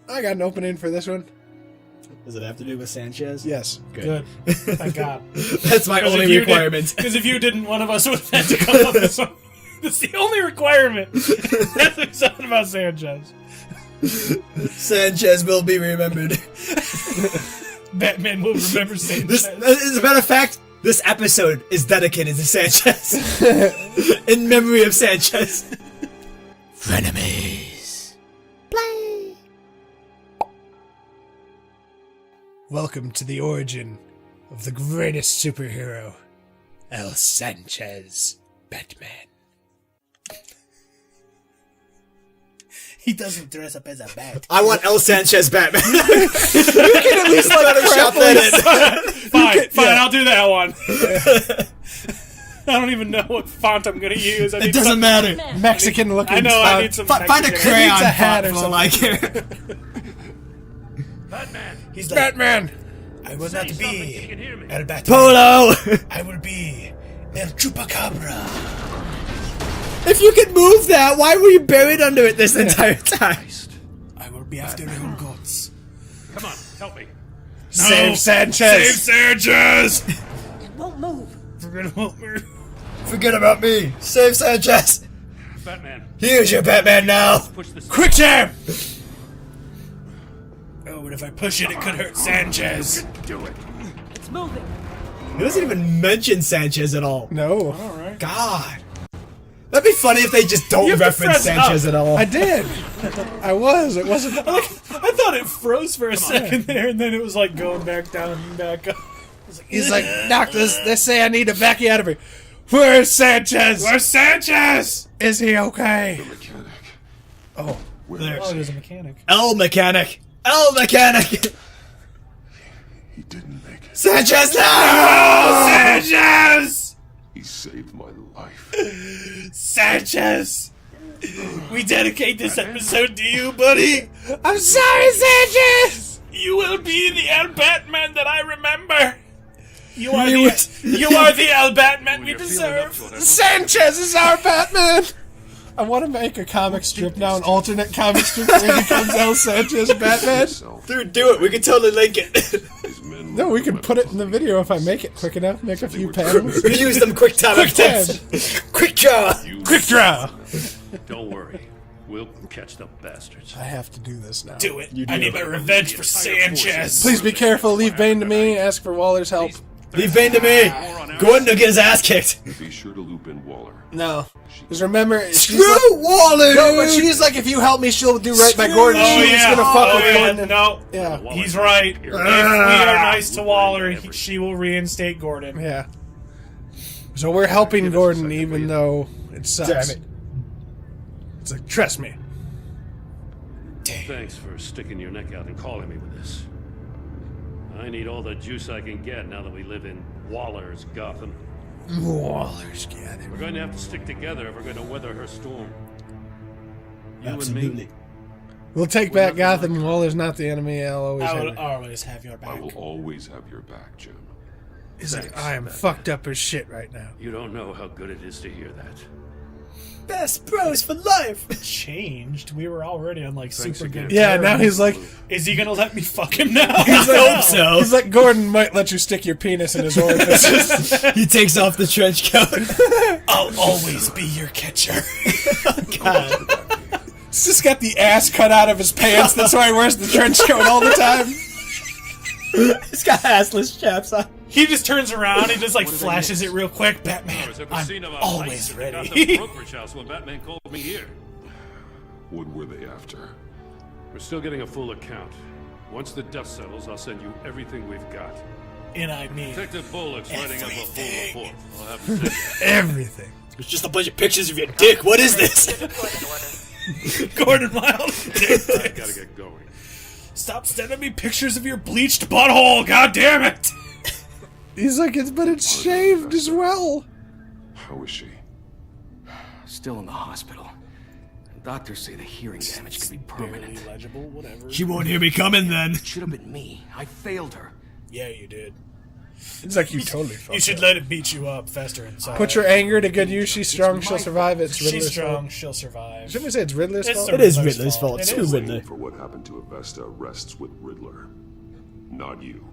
I got an opening for this one. Does it have to do with Sanchez? Yes. Good. Thank God. That's my only requirement. Because if you didn't, one of us would have had to come up with something. That's the only requirement. That's something about Sanchez. Sanchez will be remembered. Batman will remember Sanchez. As a matter of fact, this episode is dedicated to Sanchez. In memory of Sanchez. Frenemies. Play. Welcome to the origin of the greatest superhero, El Sanchez, Batman. He doesn't dress up as a bat. I want El Sanchez Batman. You can at least let him shop that in. Fine, I'll do that one. I don't even know what font I'm gonna use. It doesn't matter. Mexican looking. I know. I need some. Find a Mexican- crayon Needs a hat font or for all something. I care. Batman! He's like, Batman. I will not Say something, be you can hear me. El Batman. Polo! I will be El Chupacabra. If you could move that, why were you buried under it this entire time? I will be after your goats. Come on, help me. Save Sanchez. Save Sanchez. It won't move. Forget about me. Save Sanchez. Batman, Here's your Batman now. push this. Quick jam. Oh, but if I push it, it could hurt Sanchez. Do it. It's moving. He doesn't even mention Sanchez at all. No, All right. God. That'd be funny if they just don't have to reference press Sanchez up. at all. I did. I was. It wasn't. I thought it froze for a second there, and then it was like going back down and back up. He's like, doctors, they say I need to back you out of here. Where's Sanchez? Where's Sanchez? Is he okay? Mechanic. Oh, Where Oh, is he was he? a mechanic. L mechanic. L mechanic. He didn't make it. Sanchez now. Sanchez! He saved my life. Sanchez! We dedicate this episode to you, buddy. I'm sorry, Sanchez. You will be the El Batman that I remember. You are You the El Batman we You're feeling up deserve. to it, Sanchez is our Batman. I want to make a comic strip now, an alternate comic strip where he becomes El Sanchez Batman. Himself, Dude, do it. We can totally link it. his men No, we can were put it in the video if I make it quick enough. Make a few panels. We use them quick time Quick time. tips. Quick draw. Quick draw. Don't worry. We'll catch the bastards. I have to do this now. Do it. I need my revenge for Sanchez. Please be careful. Leave Bane to me. Ask for Waller's help. Leave Bane to me. Gordon will get his ass kicked. Be sure to loop in Waller. No. Because remember, she's Screw like, Waller. no, but she's like, if you help me, she'll do right by Gordon. Oh, She's yeah. gonna fuck Oh, with yeah. Gordon. No. Yeah. He's right. If we are nice to Waller, she will reinstate Gordon. Yeah. So we're helping Gordon even though it sucks. Damn it. It's like, trust me. Thanks for sticking your neck out and calling me with this. I need all the juice I can get now that we live in Waller's Gotham. Waller's got We're going to have to stick together if we're going to weather her storm. You Absolutely. and me. We'll take back Gotham. Waller's not the enemy. I'll always I have will it. always have your I back. will always have your back, Jim. He's like, I am fucked up as shit right now. You don't know how good it is to hear that. Best bros for life. Changed. We were already on like Thanks super again. good. Yeah, terms. now he's like, Is he gonna let me fuck him now? I hope so. he's like, Gordon might let you stick your penis in his orifice. He takes off the trench coat. I'll always be your catcher. God. He's just got the ass cut out of his pants. That's why he wears the trench coat all the time. He's got assless chaps on. He just turns around. He just like flashes it real quick. Batman, Has ever I'm seen of a always light at the Gotham ready. brokerage house when Batman called me here. What were they after? We're still getting a full account. Once the dust settles, I'll send you everything we've got. And I mean Detective Bullock's writing up a full Everything. report. I'll have to send you. Everything. It's just a bunch of pictures of your dick. What is this? Gordon Miles. I gotta get going. Stop sending me pictures of your bleached butthole. God damn it. He's like, but it's shaved as well. How is she? Still in the hospital. Doctors say the hearing damage could be permanent. Illegible, whatever. She won't hear me coming then. It should have been me. I failed her. Yeah, you did. He's like, you totally fucked You should up. let it beat you up, fester inside. Put your anger to good use. She's strong. She'll survive. It's Riddler's She's strong. fault. She'll survive. Shouldn't we say it's Riddler's It's fault? the It is Riddler's Riddler's fault. It Screw is. Riddler. For what happened to Avesta rests with Riddler, not you.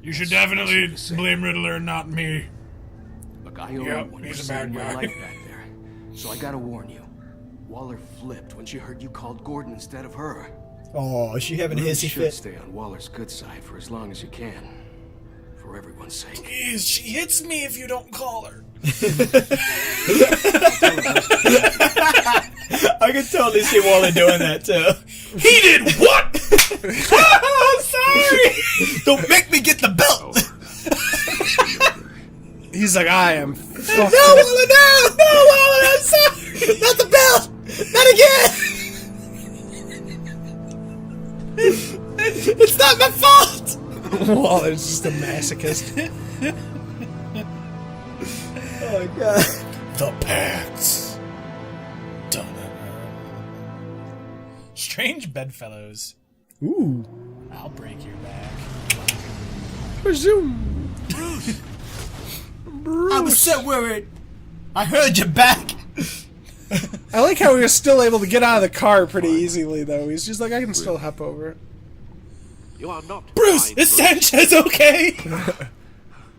You should definitely blame Riddler, not me. Look, I owe Yep, you when he's you a saved bad my guy. life back there. So I gotta warn you. Waller flipped when she heard you called Gordon instead of her. Oh, is she having a You hissy should fit? stay on Waller's good side for as long as you can. For everyone's sake. Please, she hits me if you don't call her. I can totally see Waller doing that too. He did what? Oh, sorry! Don't make me get the belt! He's like, I am fucked No, up. Waller, no! No, Waller, I'm sorry! Not the belt! Not again! It's not my fault! Waller's just a masochist. Oh, my God. The Pacts. Strange bedfellows. Ooh. I'll break your back. Resume. I was so worried. I heard you back. I like how he was still able to get out of the car pretty easily, though. He's just like, I can still hop over it. You are not Bruce, fine, is Sanchez okay?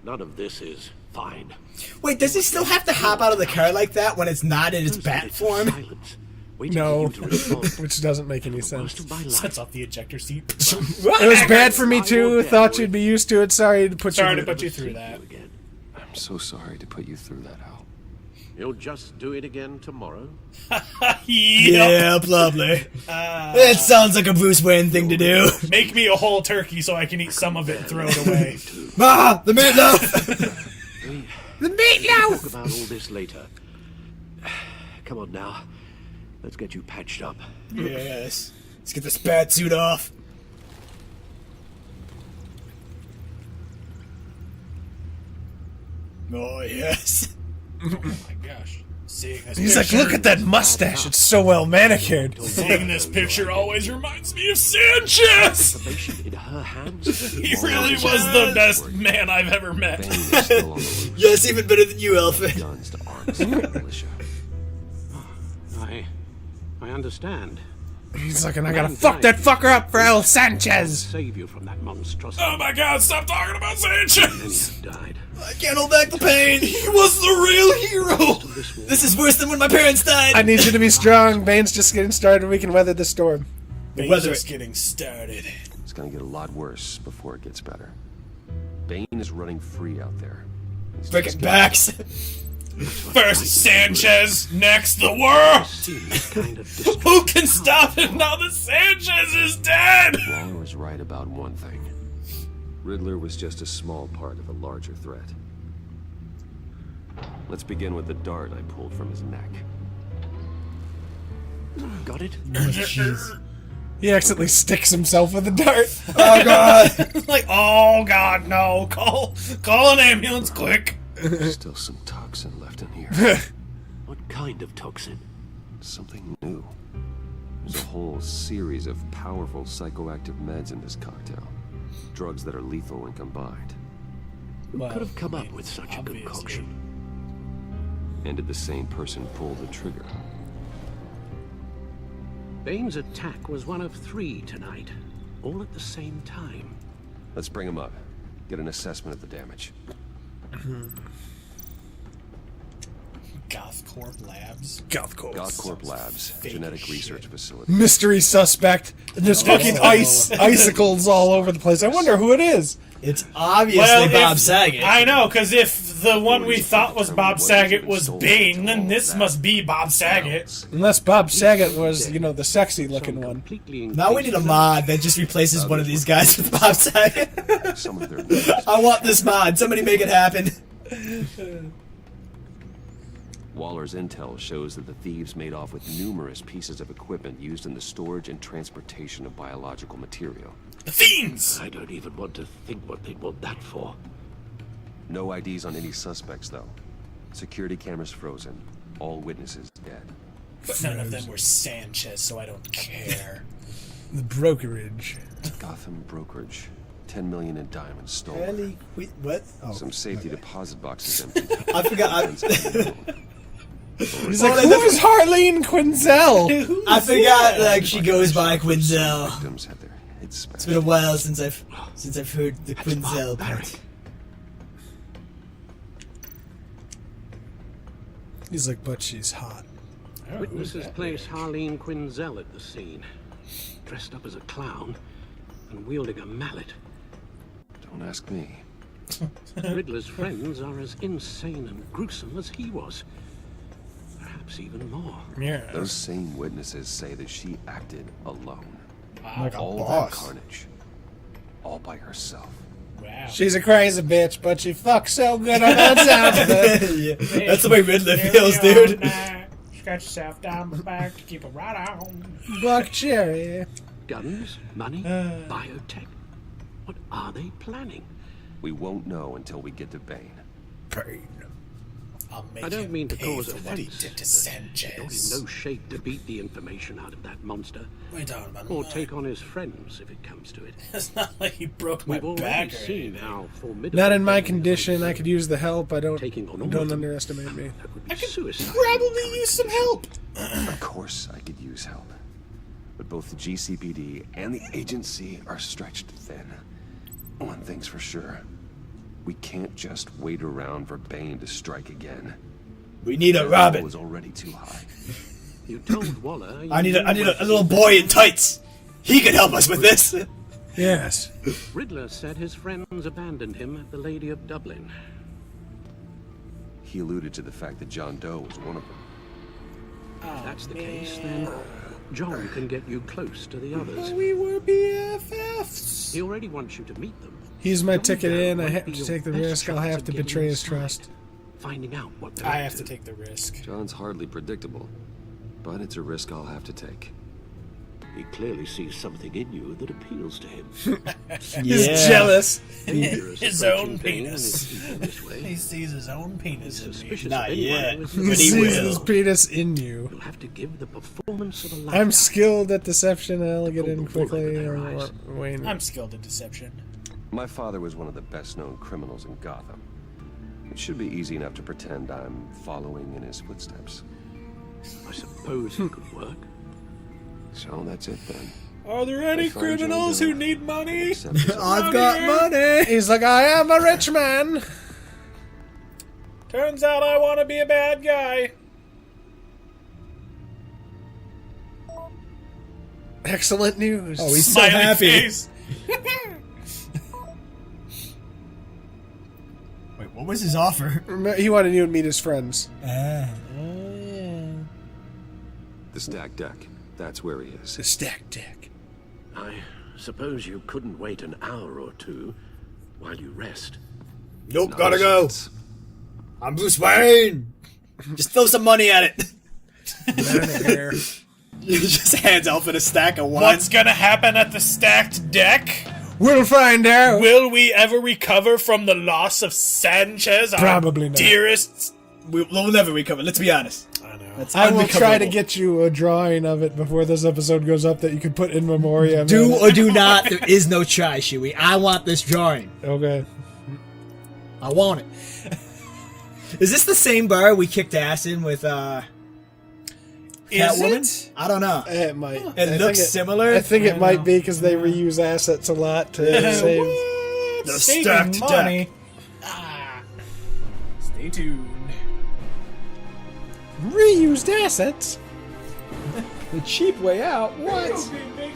None of this is fine. Wait, does he still have to hop out of the car like that when it's not in its bat form? Silence. Waiting No. for you to respond. Which doesn't make any Worst sense. of my life. Sets off the ejector seat. It was bad for me, too. Thought you'd be used to it. Sorry to put Sorry you to put you through that. Again. I'm so sorry to put you through that, Al. You'll just do it again tomorrow. Yeah, probably. That sounds like a Bruce Wayne thing to do. Make me a whole turkey so I can eat some of it and throw it away. Ah, the meatloaf! The meatloaf! Talk about all this later. Come on now. Let's get you patched up. Yes. Let's get this bat suit off. Oh, yes. Oh my gosh. Seeing this He's like, picture, look at that mustache. It's so well manicured. Seeing this picture always reminds me of Sanchez! Information in her hands. He really was the best man I've ever met. Bane is still on the loose. Yes, even better than you, Alfred. Guns to arms the militia. I understand. He's like, and I gotta fuck that fucker up for El Sanchez. Save you from that monstrosity. Oh my god, stop talking about Then Sanchez! you died. I can't hold back the pain. He was the real hero! This is worse than when my parents died. I need you to be strong. Bane's just getting started. We can weather the storm. We're weather just getting started. It's gonna get a lot worse before it gets better. Bane is running free out there. He's Freaking just backs. First Sanchez, next the world! Seems kind of distant. Who can stop him now that Sanchez is dead? Waller was right about one thing. Riddler was just a small part of a larger threat. Let's begin with the dart I pulled from his neck. Got it? He accidentally sticks himself with a dart. Oh, God. Like, oh god, no. Call an ambulance quick. There's still some toxin left in here. What kind of toxin? Something new. There's a whole series of powerful psychoactive meds in this cocktail. Drugs that are lethal when combined. Well, Could have come up with such a obviously. concoction. And did the same person pull the trigger? Bane's attack was one of 3 tonight, all at the same time. Let's bring him up. Get an assessment of the damage. Gothcorp Labs. Godcorp Labs, genetic shit. research facility. Mystery suspect. And there's fucking icicles all over the place. I wonder who it is. It's obviously Bob if- Saget. I know, because if the one we thought was Bob Saget was Bane, then this must be Bob Saget. Unless Bob Saget was, you know, the sexy looking one. Completely Now we need a mod that just replaces one of these guys with Bob Saget. Some of their names. I want this mod. Somebody make it happen. Waller's intel shows that the thieves made off with numerous pieces of equipment used in the storage and transportation of biological material. The Fiends! I don't even want to think what they'd want that for. No IDs on any suspects, though. Security cameras frozen. All witnesses dead. But none of them were Sanchez, so I don't care. The brokerage. Gotham Brokerage. 10 million in diamonds stolen. Really? Wait, what? Oh, Some safety deposit boxes empty. I forgot. He's like, who is Harleen Quinzel? I forgot. Like she goes by Quinzel. Victims had their heads smashed. It's been a while since I've heard the Quinzel part. He's like, but she's hot. Witnesses place Harleen Quinzel at the scene, dressed up as a clown and wielding a mallet. Don't ask me. Riddler's friends are as insane and gruesome as he was. Perhaps even more. Yeah. Those same witnesses say that she acted alone. Like a All boss. that carnage. All by herself. Wow. She's a crazy bitch, but she fucks so good on that sound of it. Yeah, that's the way Riddler feels, dude. Scratch yourself down the back to keep it right on. Buck Cherry. Guns, money, biotech. What are they planning? We won't know until we get to Bane. I'll make I don't him mean to pay cause for what he offense, did to but you're Sanchez. in no shape to beat the information out of that monster, What are you talking about? or take on his friends if it comes to it. It's not like he broke my We've already back or seen anything. how formidable. Not in my they condition. are. I could use the help. I don't Taking on all of don't them. underestimate me. That would be suicide. Probably use some help. Of course I could use help. But both the GCPD and the agency are stretched thin. One thing's for sure. We can't just wait around for Bane to strike again. We need a The Robin. level is already too high. You told Waller. I need a little boy in tights. He can help us with this. Yes. Riddler said his friends abandoned him at the Lady of Dublin. He alluded to the fact that John Doe was one of them. If that's the case, then John can get you close to the others. We were BFFs. He already wants you to meet them. He's my John ticket Doe in. I might have be to your take the best risk. I'll chance have of to getting betray his inside, trust. Finding out what they're I up have to take the risk. John's hardly predictable, but it's a risk I'll have to take. He clearly sees something in you that appeals to him. He's jealous. His own penis. penis. He sees his own penis in me. Suspicious Not of anyone yet. who is He But he sees will. his penis in you. You'll have to give the performance of a lifetime. I'm skilled at deception. I'll get in Hold the bullet quickly. in their Or eyes. Wayne. I'm skilled at deception. My father was one of the best-known criminals in Gotham. It should be easy enough to pretend I'm following in his footsteps. I suppose it could work. So that's it then. Are there any If I find criminals John who Doe, need money? except for some- I've got money. He's like, I am a rich man. Turns out I want to be a bad guy. Excellent news. Oh, he's so Smiley happy. face. Wait, what was his offer? He wanted you to meet his friends. Ah. The stacked deck. That's where he is. The stack deck. I suppose you couldn't wait an hour or two while you rest. Nope, gotta go. I'm Bruce Wayne. Just throw some money at it. He just hands Alfred a stack of wine. What's gonna happen at the stacked deck? We'll find out. Will we ever recover from the loss of Sanchez, our Probably not. dearest? We'll never recover. Let's be honest. I know. That's I will try to unrecoverable. get you a drawing of it before this episode goes up that you can put in memoriam. Do or do not. There is no try, Shuey. I want this drawing. Okay. I want it. Is this the same bar we kicked ass in with Catwoman? I don't know. It might. It looks similar. I think it might be because they reuse assets a lot to save. The Saving stacked money. deck. Stay tuned. Reused assets? The cheap way out. What? Okay,